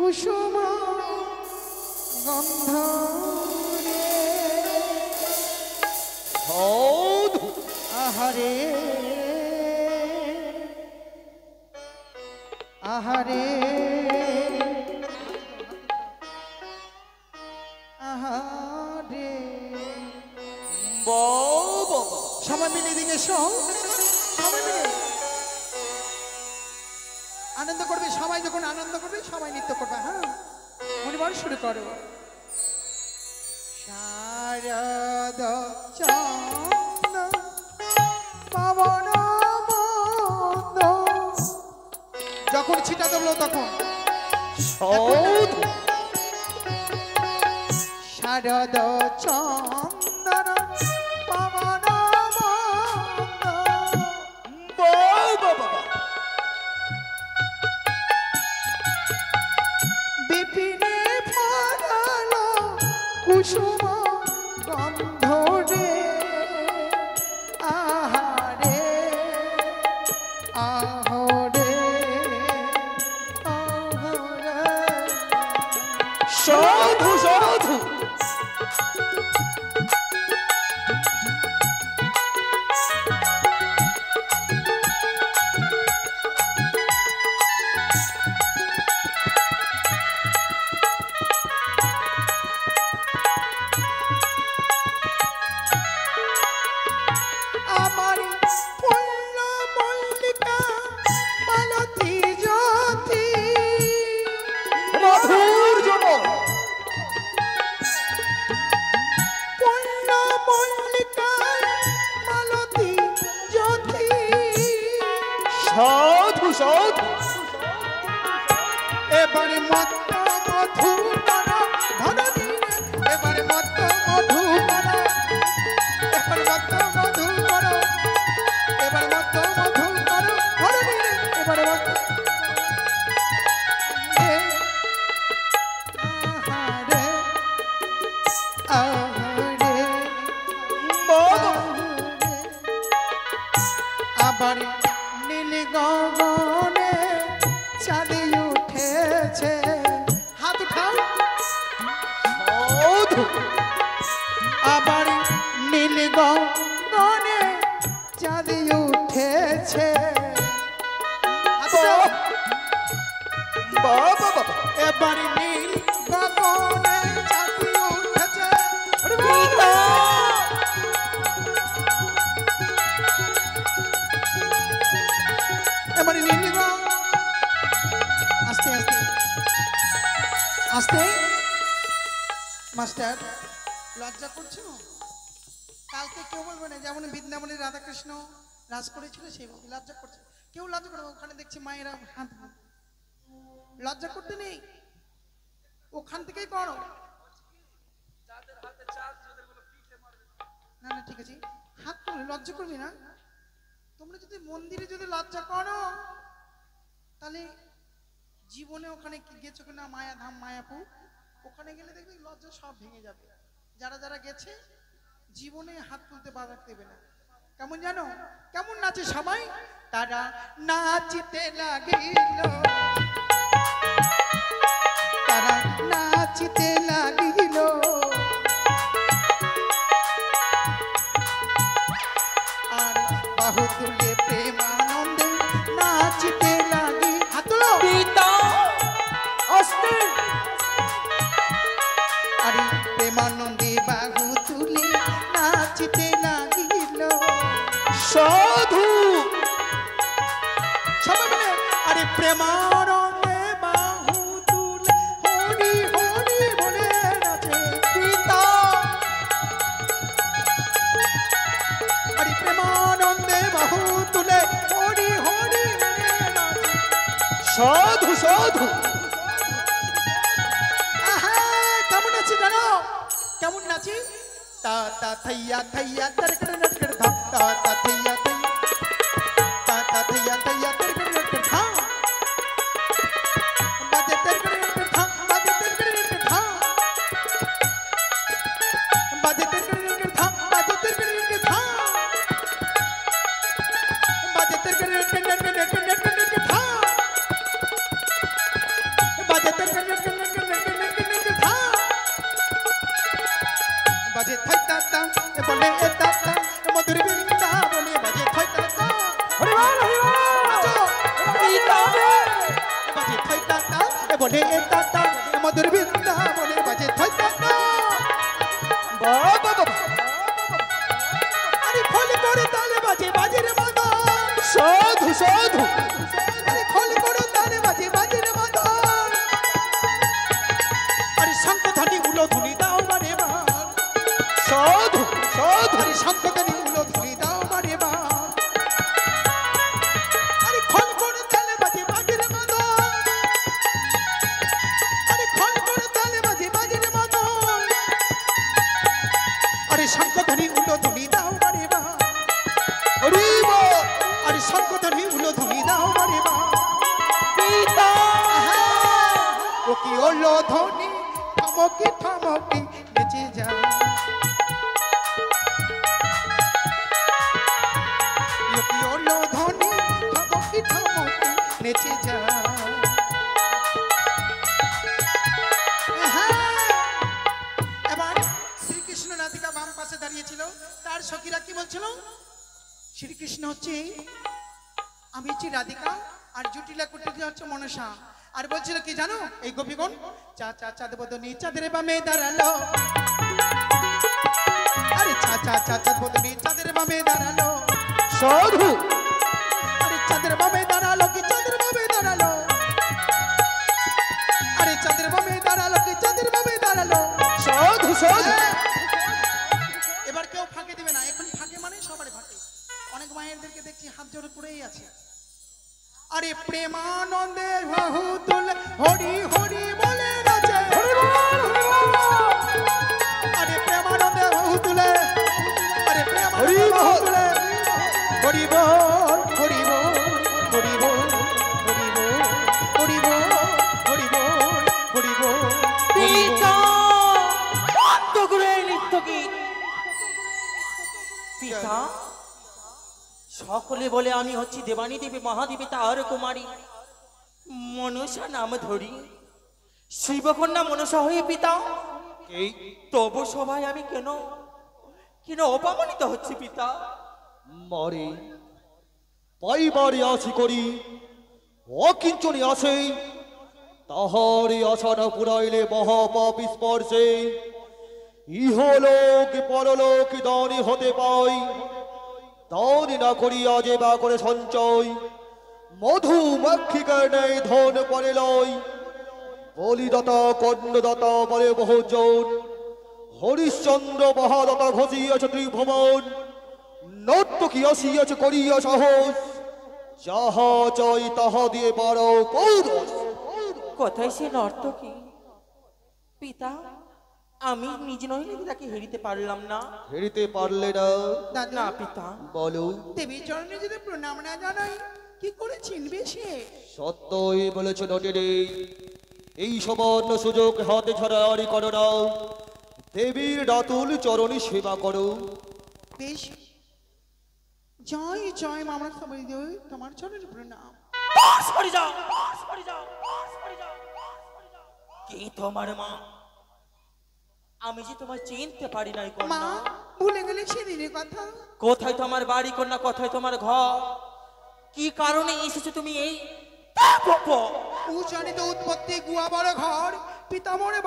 কুসুম গন্ধ আহারে আহারে আহারে সবাই মিলে দিকে সবাই মিলে আনন্দ করবে। সবাই যখন আনন্দ করবে সবাই নৃত্য করবে। হ্যাঁ মনিবার শুরু করো। শারদ চন্দ্র পাবন মন্দ যখন ছিটা দেবো তখন শারদ চন্দ্র পাবন বিপিনে ফলালো কুসুম গন্ধ রে আহারে আহরে আহরে সাধু সাধু সাধু সাধু এবারে মত্ত মধু করা ধরো এবারে মত্ত মধু করা এবারে মত্ত মধু করো এবারে মত্ত মধু করো ধরো এবারে মত্ত আহারে আহারে আবার নীল গগনে চাঁদ উঠেছে। হাত উঠাও। আবার নীল গগনে চাঁদ উঠেছে। এবার নীল গগনে চাঁদ উঠেছে। এবার নীল আস্তে আস্তে আস্তে মাস্টার লজ্জা করছো? কালকে কেউ বলবে না যেমন বৃন্দাবনের রাধাকৃষ্ণ রাজ করেছিল সেইভাবে লজ্জা করছে। কেউ লজ্জা করবে? ওখানে দেখছি মায়েরা হাত লজ্জা করতে নেই, ওখান থেকেই করো। না না ঠিক আছে, হাত তুলে লজ্জা করবি না। তোমরা যদি মন্দিরে যদি লজ্জা করো তাহলে জীবনে ওখানে গেছো কিনা মায়াধাম মায়াপুর, ওখানে গেলে দেখবে লজ্জা সব ভেঙে যাবে। যারা যারা গেছে জীবনে হাত তুলতে বাধা দেবে না। কেমন জানো কেমন নাচে সবাই? তারা নাচিতে লাগিল, তারা নাচিতে লাগিল, আর বাহু তুলে প্রেমানন্দে নাচিতে লাগি। হাত তুলো পিতা অস্তে। আরে প্রেমানন্দে বাহু তুলে নাচিতে লাগিল। সাধু সবাই মিলে আরে প্রেমানন্দে বাহু তুলে হরি হরি বলে নাচে পিতা। আরে প্রেমানন্দে বাহু তুলে হরি হরি বলে নাচে। সাধু সাধু কেমন নাচি জানো? কেমন নাচি? তা তা থইয়া থইয়া তরকড় নটকড় ধা, তা তা থইয়া থইয়া, তা তা থইয়া থইয়া তরকড় নটকড় ধা, বাজে তরকড় নটকড় ধা, বাজে তরকড় নটকড় ধা, বাজে তরকড় নটকড় ধা, বাজে তরকড় নটকড় ধা, বাজে তরকড় নটকড় ধা, বাজে তরকড় বলে টাটা মধুর বৃন্দাবনে বাজে থাই টাটা বাবা বাবা আরে খোল করে তালে বাজে বাজের মদন সাধু সাধু আরে খোল করে তালে বাজে বাজের মদন আরে শঙ্খ ধ্বনি উলো ধ্বনি দাও বারে বার সাধু সাধু আরে শঙ্খ ধ্বনি উলো ধ্বনি দাও বারে বার আরে খোল করে তালে বাজে বাজের মদন আরে খোল করে তালে বাজে বাজের মদন আরে শঙ্খ ধ্বনি উলো ধ্বনি দাও বারে বার হরি বল আরে শঙ্খ ধ্বনি উলো ধ্বনি দাও বারে বার পিতা ও কি হলো ধ্বনি থমকি থমকি নেচে যা ও কি হলো ধ্বনি থমকি থমকি নেচে যা এবার শ্রীকৃষ্ণ রাধিকা বাম পাশে দাঁড়িয়েছিল তার সখীরা কি বলছিল শ্রীকৃষ্ণ হচ্ছে আমি হচ্ছি রাধিকা আর জুটিলা কুটিলা হচ্ছে মনসা আর বলছিল কি জানো এই গোপীগণ চা চা চাঁদ বদনি চাঁদের বামে দাঁড়ালো আরে চা চা চা চাঁদ বদনি চাঁদের বামে দাঁড়ালো সাধু আরে চাঁদের বামে দাঁড়ালো কি চাঁদের বামে দাঁড়ালো আরে চাঁদের বামে দাঁড়ালো কি চাঁদের বামে দাঁড়ালো সাধু সাধু এবার কেউ ফাঁকে দিবে না এখন ফাঁকে মানে সবারই ফাঁকে অনেক মায়েরদেরকে দেখছি হাত জোড় করেই আছে আরে প্রেমানন্দে বাহু তুলে হরি হরি বলে নাচে আরে প্রেমানন্দে বাহু তুলে আরে প্রেমানন্দে বাহু তুলে হরি বল হরি বল হরি বল হরি বল হরি বল হরি বল হরি বল পিতা বন্ধ করে নৃত্য গীত পিতা সকলে বলে আমি হচ্ছি দেবানী দেবী মহাদেবী তার কুমারী মনসা নাম ধরি শিবকন্যা মনসা হয়ে পিতা এই তবু সবাই আমি কেন কেন অপমানিত হচ্ছে পিতা মারে পাইবারে আসি করি অকিঞ্চনে আসে তাহারে আশা না পুরাইলে মহাপাপ স্পর্শে ইহলোক পরলোক দানে হতে পাই দান না করিয়া যে বা করে সঞ্চয় মধু মাক্ষিকার ন্যায় ধন পরে লয় বলিদাতা কর্ণদাতা বলে বহুজন হরিশ্চন্দ্র মহাদাতা ঘষিয়াছে ত্রিভুবন নর্তকী আসিয়াছে করিয়া সাহস যাহা চাই তাহা দিয়ে বাড়াও কৌরস কোথায় সে নর্তকী পিতা আমি নিজ নহিলে তাকে হেরিতে পারলাম না হেরিতে পারলে না দাদা না পিতা বলো দেবীর চরণে যদি প্রণাম না জানাই কি করে চিনবে সে সত্যই বলেছ নটিরে এই সবর্ণ সুযোগ হাতে ছাড়ারি করো না দেবীর রাতুল চরণে সেবা করো বেশ জয় জয় মামা সবাই দেব তোমার চরণে প্রণাম সরে যাও সরে যাও সরে যাও কি তোমার মা আমি যে তোমার চিনতে পারি নাই মা কন্যা ভুলে গেলে সেদিনের কথা কোথায় তোমার বাড়ি কন্যা কোথায় তোমার ঘর কি কারণে এসেছো তুমি এই উচ্চারিত উৎপত্তি গুয়া বড় ঘর পিতামরে